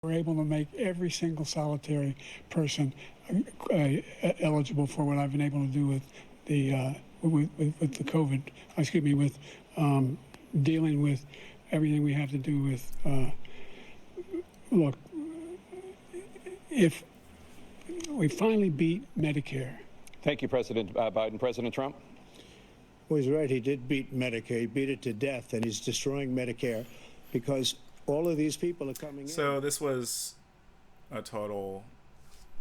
We're able to make every single solitary person eligible for what I've been able to do with with the COVID. Excuse me, with dealing with everything we have to do with. Look, if we finally beat Medicare. Thank you, President Biden. President Trump? Well, he's right. He did beat Medicare. He beat it to death, and he's destroying Medicare because all of these people are coming in. So this was a total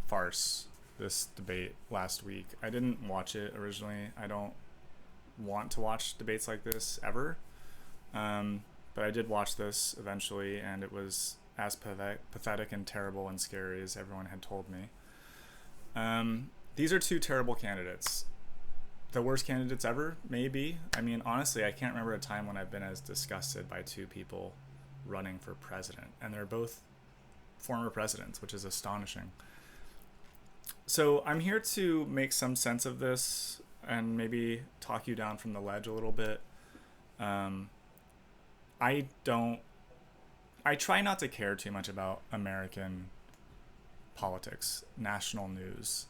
farce, this debate last week. I didn't watch it originally. I don't want to watch debates like this ever. But I did watch this eventually, and it was as pathetic and terrible and scary as everyone had told me. These are two terrible candidates. The worst candidates ever, maybe. I mean, honestly, I can't remember a time when I've been as disgusted by two people running for president. And they're both former presidents, which is astonishing. So I'm here to make some sense of this and maybe talk you down from the ledge a little bit. I try not to care too much about American politics, national news.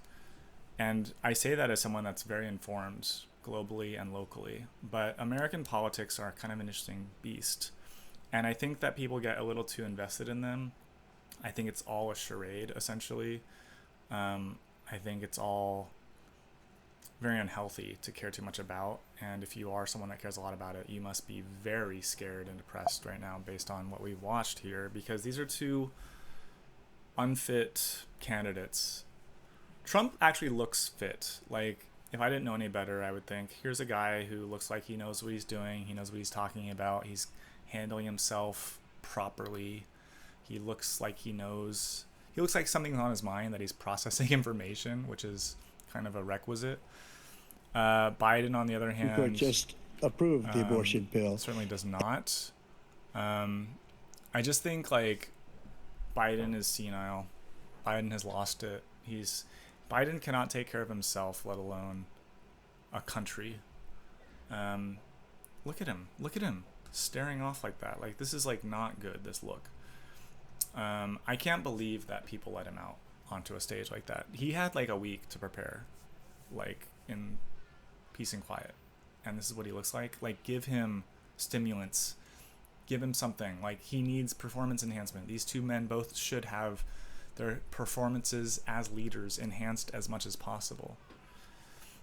And I say that as someone that's very informed globally and locally. But American politics are kind of an interesting beast. And I think that people get a little too invested in them. I think it's all a charade, essentially. I think it's all very unhealthy to care too much about. And if you are someone that cares a lot about it, you must be very scared and depressed right now based on what we've watched here, because these are two unfit candidates. Trump actually looks fit. Like, if I didn't know any better, I would think, here's a guy who looks like he knows what he's doing. He knows what he's talking about. He's handling himself properly. He looks like he knows. He looks like something's on his mind, that he's processing information, which is kind of a requisite. Biden, on the other hand, the court just approved the abortion bill. Certainly does not. I just think, like, Biden is senile. Biden has lost it. Biden cannot take care of himself, let alone a country. Look at him staring off like that. Like, this is like not good, this look. I can't believe that people let him out onto a stage like that. He had like a week to prepare, like, in peace and quiet, and this is what he looks like. Like, give him stimulants, give him something. Like, he needs performance enhancement. These two men both should have their performances as leaders enhanced as much as possible.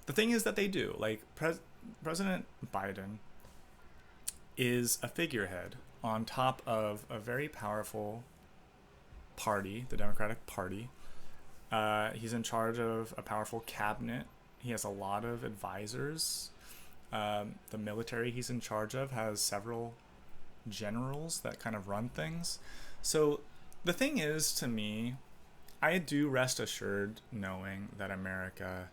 The thing is that they do. Like, President Biden is a figurehead on top of a very powerful party, the Democratic Party. He's in charge of a powerful cabinet. He has a lot of advisors. The military he's in charge of has several generals that kind of run things. So the thing is, to me, I do rest assured knowing that America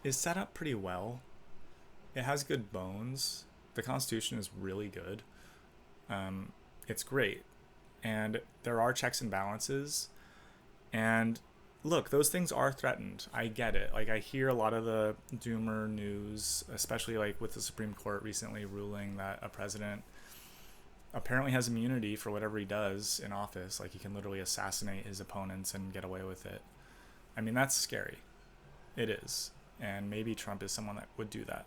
is set up pretty well. It has good bones. The Constitution is really good. It's great. And there are checks and balances. And look, those things are threatened. I get it. Like, I hear a lot of the doomer news, especially like with the Supreme Court recently ruling that a president apparently has immunity for whatever he does in office. Like, he can literally assassinate his opponents and get away with it. I mean, that's scary. It is. And maybe Trump is someone that would do that.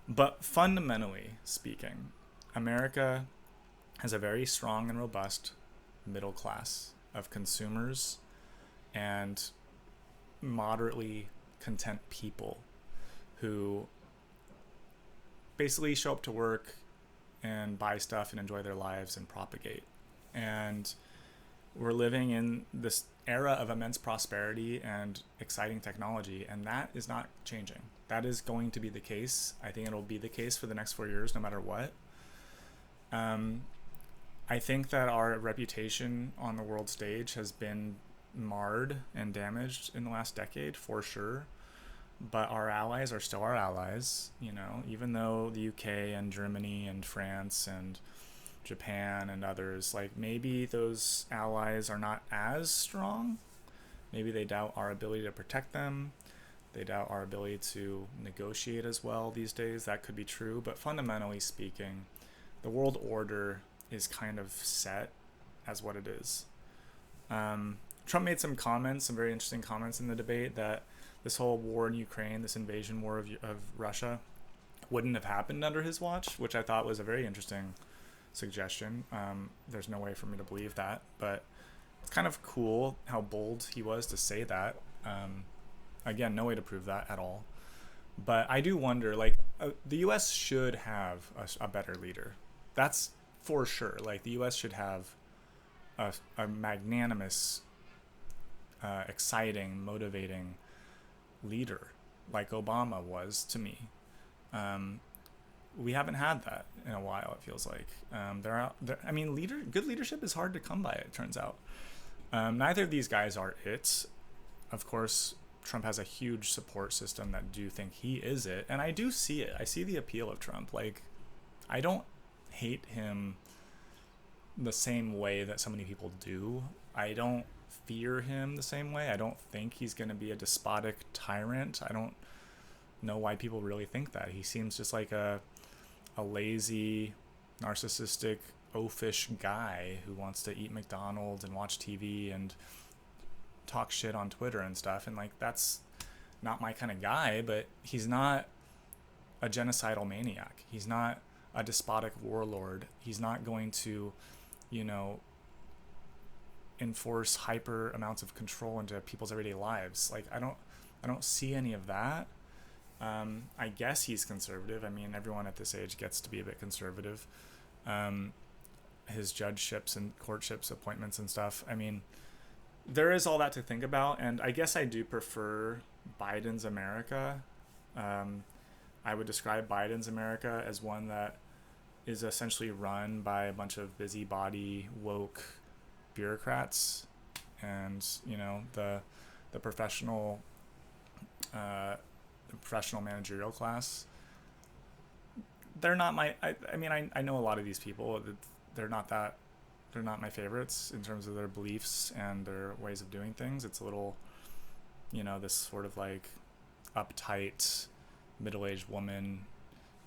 But fundamentally speaking, America has a very strong and robust middle class of consumers and moderately content people who basically show up to work and buy stuff and enjoy their lives and propagate. And we're living in this era of immense prosperity and exciting technology, and that is not changing. That is going to be the case. I think it'll be the case for the next 4 years, no matter what. I think that our reputation on the world stage has been marred and damaged in the last decade, for sure. But our allies are still our allies, you know, even though the UK and Germany and France and Japan and others, like, maybe those allies are not as strong. Maybe they doubt our ability to protect them. They doubt our ability to negotiate as well these days. That could be true. But fundamentally speaking, the world order is kind of set as what it is. Trump made some comments, some very interesting comments in the debate, that this whole war in Ukraine, this invasion war of Russia, wouldn't have happened under his watch, which I thought was a very interesting suggestion. There's no way for me to believe that, but it's kind of cool how bold he was to say that. Again, no way to prove that at all. But I do wonder, like, the U.S. should have a better leader. That's for sure. Like, the U.S. should have a magnanimous, exciting, motivating leader, like Obama was to me. We haven't had that in a while, it feels like. I mean, good leadership is hard to come by, it turns out. Neither of these guys are it. Of course, Trump has a huge support system that do think he is it, and I do see it. I see the appeal of Trump. Like, I don't hate him the same way that so many people do. I don't fear him the same way. I don't think he's going to be a despotic tyrant. I don't know why people really think that. He seems just like a lazy, narcissistic, oafish guy who wants to eat McDonald's and watch TV and talk shit on Twitter and stuff. And like, that's not my kind of guy, but he's not a genocidal maniac. He's not a despotic warlord. He's not going to, enforce hyper amounts of control into people's everyday lives. Like, I don't see any of that. I guess he's conservative. I mean, everyone at this age gets to be a bit conservative. His judgeships and courtships appointments and stuff. I mean, there is all that to think about, and I guess I do prefer Biden's America. I would describe Biden's America as one that is essentially run by a bunch of busybody, woke bureaucrats, and the professional managerial class. They're not my. I know a lot of these people. They're not my favorites in terms of their beliefs and their ways of doing things. It's a little, this sort of like uptight, middle-aged woman,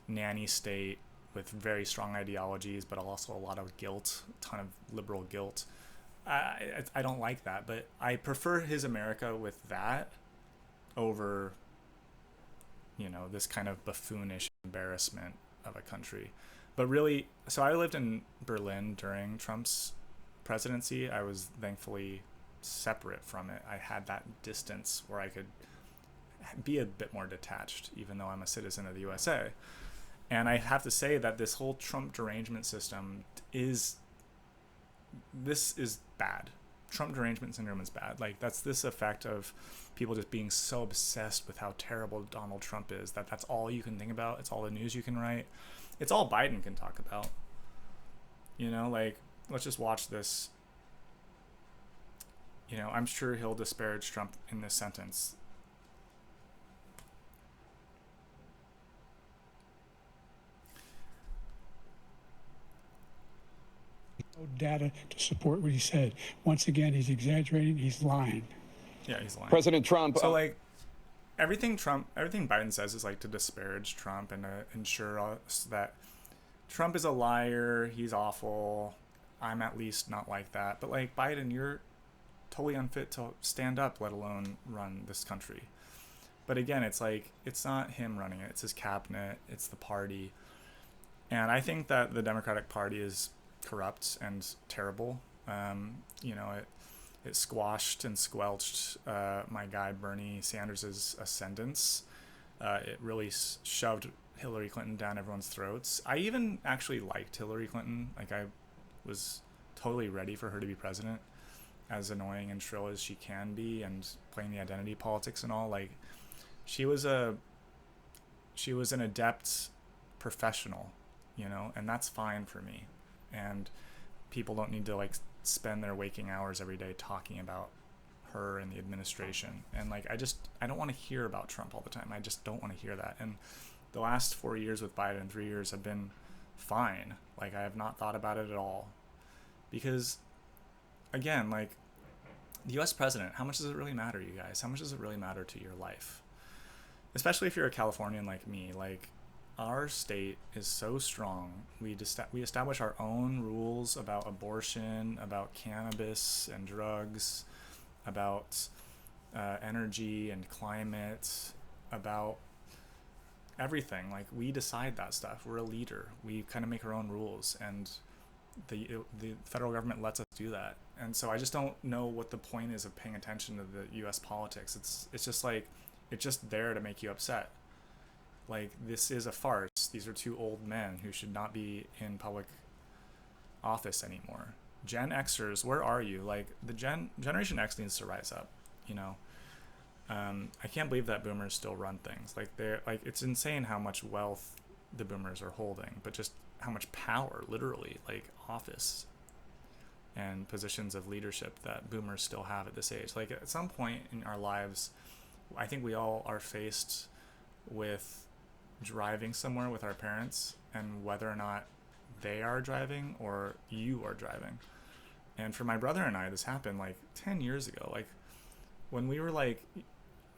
nanny state with very strong ideologies, but also a lot of guilt, a ton of liberal guilt. I don't like that, but I prefer his America with that over, this kind of buffoonish embarrassment of a country. But really, so I lived in Berlin during Trump's presidency. I was thankfully separate from it. I had that distance where I could be a bit more detached, even though I'm a citizen of the USA. And I have to say that this whole Trump derangement system is bad. Trump derangement syndrome is bad. Like, that's this effect of people just being so obsessed with how terrible Donald Trump is that that's all you can think about. It's all the news you can write. It's all Biden can talk about. Like, let's just watch this. I'm sure he'll disparage Trump in this sentence. No data to support what he said. Once again, he's exaggerating. He's lying. Yeah, he's lying. President Trump. So like, everything Biden says is like to disparage Trump and to ensure us that Trump is a liar. He's awful. I'm at least not like that. But like, Biden, you're totally unfit to stand up, let alone run this country. But again, it's like, it's not him running it. It's his cabinet. It's the party. And I think that the Democratic Party is corrupt and terrible. It squashed and squelched my guy Bernie Sanders' ascendance. It really shoved Hillary Clinton down everyone's throats. I even actually liked Hillary Clinton. Like, I was totally ready for her to be president, as annoying and shrill as she can be and playing the identity politics and all. Like, she was an adept professional, and that's fine for me. And people don't need to like spend their waking hours every day talking about her and the administration. And like, I don't want to hear about Trump all the time. I just don't want to hear that. And the last 4 years with Biden, 3 years, have been fine. Like, I have not thought about it at all, because again, like, the US president, how much does it really matter, you guys? How much does it really matter to your life? Especially if you're a Californian like me. Like, our state is so strong. We establish our own rules about abortion, about cannabis and drugs, about energy and climate, about everything. Like, we decide that stuff. We're a leader. We kind of make our own rules, and the federal government lets us do that. And so I just don't know what the point is of paying attention to the U.S. politics. It's just like, it's just there to make you upset. Like, this is a farce. These are two old men who should not be in public office anymore. Gen Xers, where are you? Like, the Generation X needs to rise up, you know. I can't believe that boomers still run things. Like, it's insane how much wealth the boomers are holding, but just how much power, literally, like office and positions of leadership that boomers still have at this age. Like, at some point in our lives, I think we all are faced with driving somewhere with our parents, and whether or not they are driving or you are driving. And for my brother and I, this happened like 10 years ago. Like, when we were like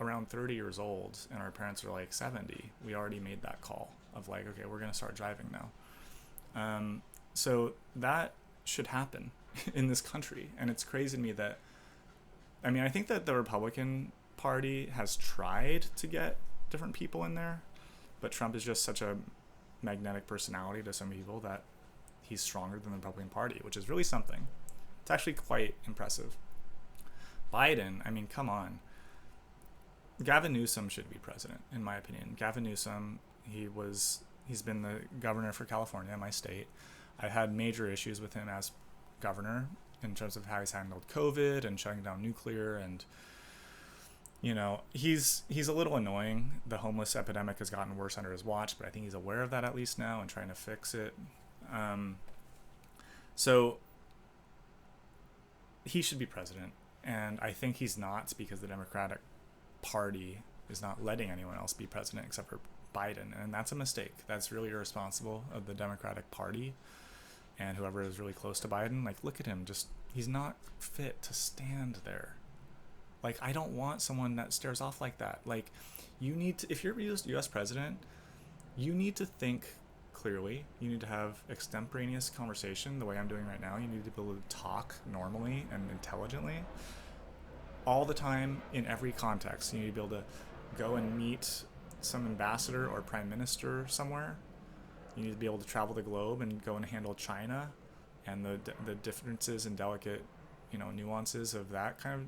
around 30 years old and our parents were like 70, we already made that call of like, okay, we're going to start driving now. So that should happen in this country. And it's crazy to me that, I mean, I think that the Republican Party has tried to get different people in there, but Trump is just such a magnetic personality to some people that he's stronger than the Republican Party, which is really something. It's actually quite impressive. Biden, I mean, come on. Gavin Newsom should be president, in my opinion. Gavin Newsom, he's been the governor for California, my state. I had major issues with him as governor in terms of how he's handled COVID and shutting down nuclear, and you know, he's a little annoying. The homeless epidemic has gotten worse under his watch, but I think he's aware of that at least now and trying to fix it. So he should be president, and I think he's not, because the Democratic Party is not letting anyone else be president except for Biden, and that's a mistake. That's really irresponsible of the Democratic Party and whoever is really close to Biden. Like, look at him, just, he's not fit to stand there. Like, I don't want someone that stares off like that. Like, you need to, if you're US president, you need to think clearly. You need to have extemporaneous conversation the way I'm doing right now. You need to be able to talk normally and intelligently all the time in every context. You need to be able to go and meet some ambassador or prime minister somewhere. You need to be able to travel the globe and go and handle China and the differences and delicate, you know, nuances of that kind of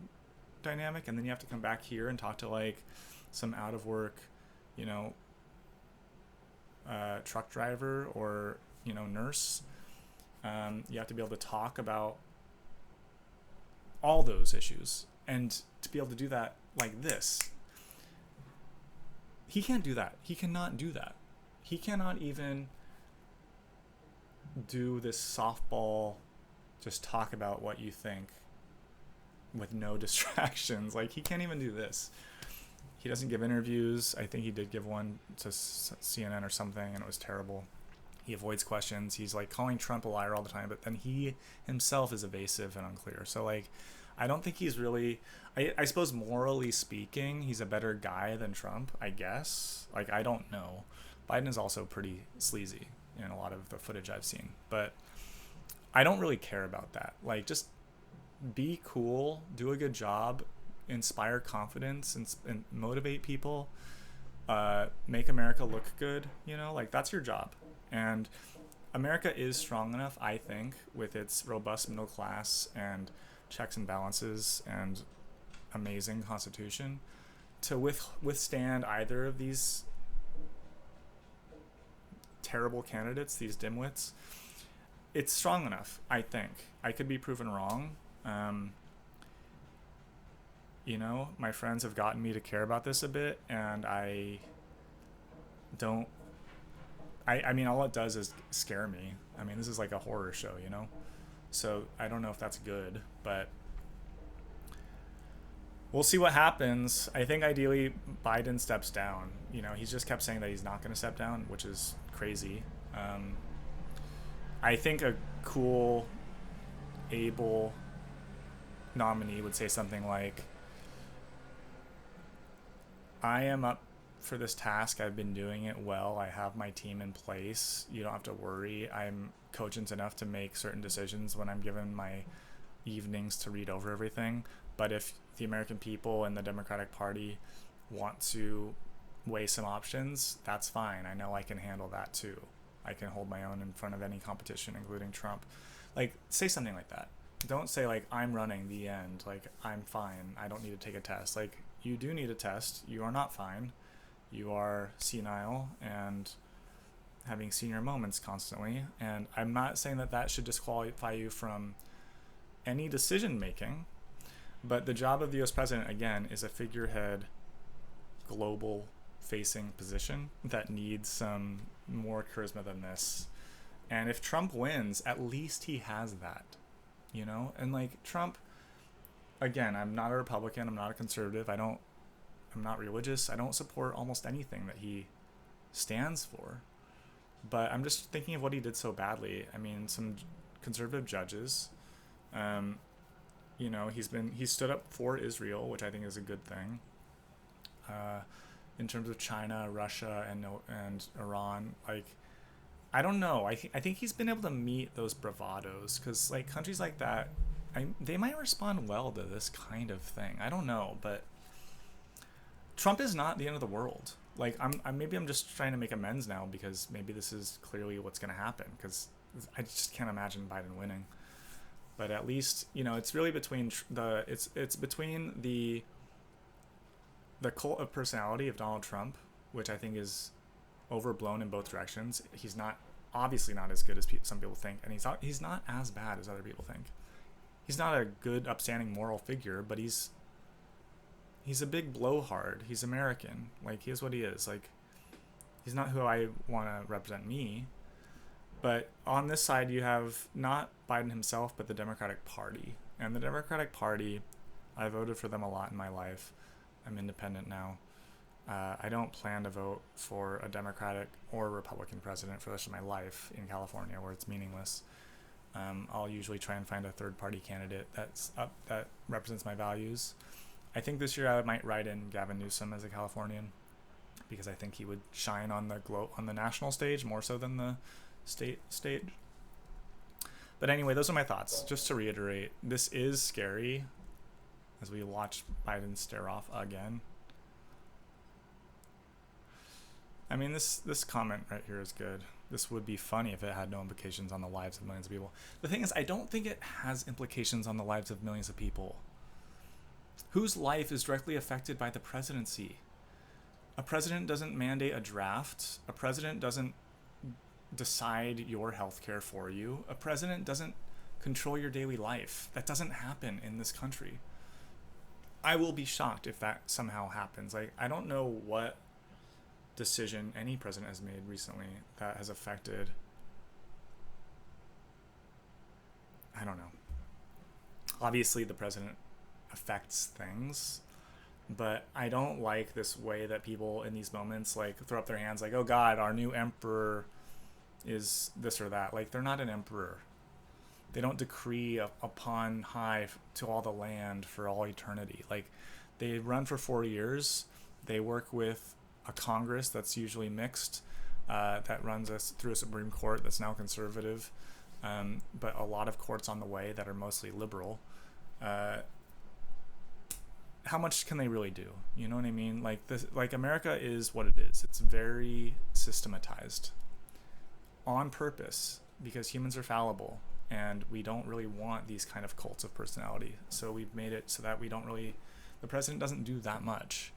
dynamic. And then you have to come back here and talk to like some out of work, you know, truck driver or, you know, nurse. You have to be able to talk about all those issues, and to be able to do that like this. He can't do that. He cannot do that. He cannot even do this softball, just talk about what you think with no distractions. Like, he can't even do this. He doesn't give interviews. I think he did give one to CNN or something, and it was terrible. He avoids questions. He's like calling Trump a liar all the time, but then he himself is evasive and unclear. So like, I don't think he's really, I suppose morally speaking, he's a better guy than Trump, I guess. Like, I don't know. Biden is also pretty sleazy in a lot of the footage I've seen, but I don't really care about that. Like, just be cool, do a good job, inspire confidence, and motivate people, make America look good, you know, like, that's your job. And America is strong enough, I think, with its robust middle class and checks and balances and amazing constitution, to withstand either of these terrible candidates, these dimwits. It's strong enough, I think. I could be proven wrong. You know, my friends have gotten me to care about this a bit, and I mean, all it does is scare me. I mean, this is like a horror show, you know? So I don't know if that's good, but we'll see what happens. I think ideally Biden steps down. You know, he's just kept saying that he's not going to step down, which is crazy. I think a cool, able nominee would say something like, I am up for this task. I've been doing it well. I have my team in place. You don't have to worry. I'm cogent enough to make certain decisions when I'm given my evenings to read over everything. But if the American people and the Democratic Party want to weigh some options, that's fine. I know I can handle that too. I can hold my own in front of any competition, including Trump. Like, say something like that. Don't say, like, I'm running, the end. Like, I'm fine. I don't need to take a test. Like, you do need a test. You are not fine. You are senile and having senior moments constantly. And I'm not saying that that should disqualify you from any decision making. But the job of the US president, again, is a figurehead, global facing position that needs some more charisma than this. And if Trump wins, at least he has that, you know? And like Trump, again, I'm not a Republican, I'm not a conservative, I'm not religious, I don't support almost anything that he stands for. But I'm just thinking of what he did so badly. I mean, some conservative judges, you know, he stood up for Israel, which I think is a good thing. In terms of China, Russia, and Iran, like, I don't know. I think he's been able to meet those bravados, because like countries like that, they might respond well to this kind of thing. I don't know, but Trump is not the end of the world. Like, maybe I'm just trying to make amends now, because maybe this is clearly what's going to happen, because I just can't imagine Biden winning. But at least, you know, it's really between it's between the cult of personality of Donald Trump, which I think is overblown in both directions. He's obviously not as good as some people think, and he's not as bad as other people think. He's not a good, upstanding moral figure, but he's a big blowhard. He's American. Like, he is what he is. Like, he's not who I want to represent me. But on this side, you have not Biden himself, but the Democratic Party. And the Democratic Party, I voted for them a lot in my life. I'm independent now. I don't plan to vote for a Democratic or Republican president for the rest of my life in California, where it's meaningless. I'll usually try and find a third-party candidate that represents my values. I think this year I might write in Gavin Newsom as a Californian, because I think he would shine on the national stage more so than the state stage. But anyway, those are my thoughts. Just to reiterate, this is scary as we watch Biden stare off again. I mean, this comment right here is good. This would be funny if it had no implications on the lives of millions of people. The thing is, I don't think it has implications on the lives of millions of people. Whose life is directly affected by the presidency? A president doesn't mandate a draft. A president doesn't decide your health care for you. A president doesn't control your daily life. That doesn't happen in this country. I will be shocked if that somehow happens. Like, I don't know what decision any president has made recently that has affected, I don't know. Obviously, the president affects things, but I don't like this way that people in these moments like throw up their hands like, oh God, our new emperor is this or that. Like, they're not an emperor. They don't decree upon high to all the land for all eternity. Like, they run for 4 years. They work with a Congress that's usually mixed, that runs us through a Supreme Court that's now conservative, but a lot of courts on the way that are mostly liberal. How much can they really do? You know what I mean? Like America is what it is. It's very systematized on purpose, because humans are fallible, and we don't really want these kind of cults of personality. So we've made it so that the president doesn't do that much.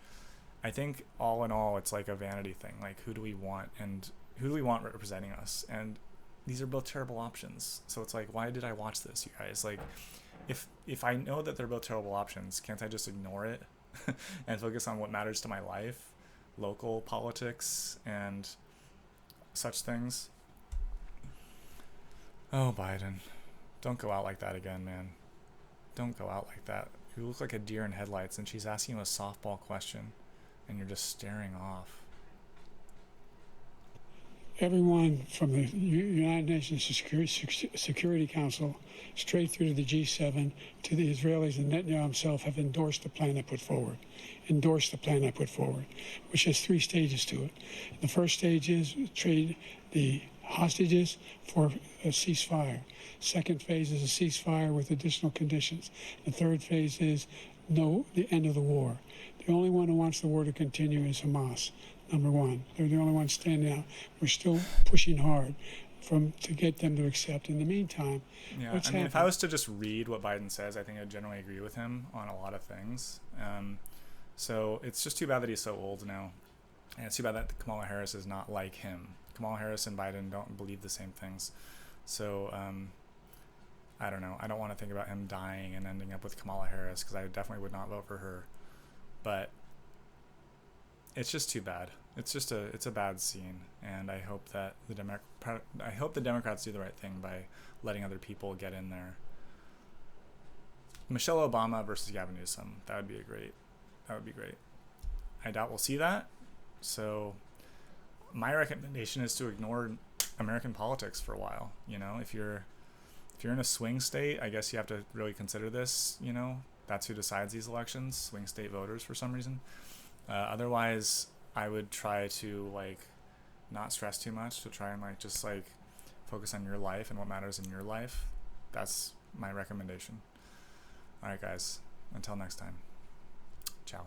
I think all in all, it's like a vanity thing. Like, who do we want, and who do we want representing us? And these are both terrible options. So it's like, why did I watch this, you guys? Like, if I know that they're both terrible options, can't I just ignore it and focus on what matters to my life, local politics and such things? Oh, Biden, don't go out like that again, man. Don't go out like that. You look like a deer in headlights, and she's asking you a softball question, and you're just staring off. everyone from the United Nations Security Council straight through to the G7 to the Israelis and Netanyahu himself have endorsed the plan I put forward. Which has 3 stages to it. The first stage is trade the hostages for a ceasefire. Second phase is a ceasefire with additional conditions. The third phase is the end of the war. The only one who wants the war to continue is Hamas, number one. They're the only ones standing out. We're still pushing hard to get them to accept. In the meantime, Yeah, what's I mean, happening? if I was to just read what Biden says, I think I generally agree with him on a lot of things. So it's just too bad that he's so old now. And it's too bad that Kamala Harris is not like him. Kamala Harris and Biden don't believe the same things. So I don't know. I don't want to think about him dying and ending up with Kamala Harris, because I definitely would not vote for her. But it's just too bad. It's a bad scene, and I hope that the Democrats do the right thing by letting other people get in there. Michelle Obama versus Gavin Newsom. That would be great. I doubt we'll see that. So my recommendation is to ignore American politics for a while. You know, if you're in a swing state, I guess you have to really consider this. You know, that's who decides these elections, swing state voters for some reason. Otherwise, I would try to not stress too much, to try and just focus on your life and what matters in your life. That's my recommendation. All right, guys. Until next time. Ciao.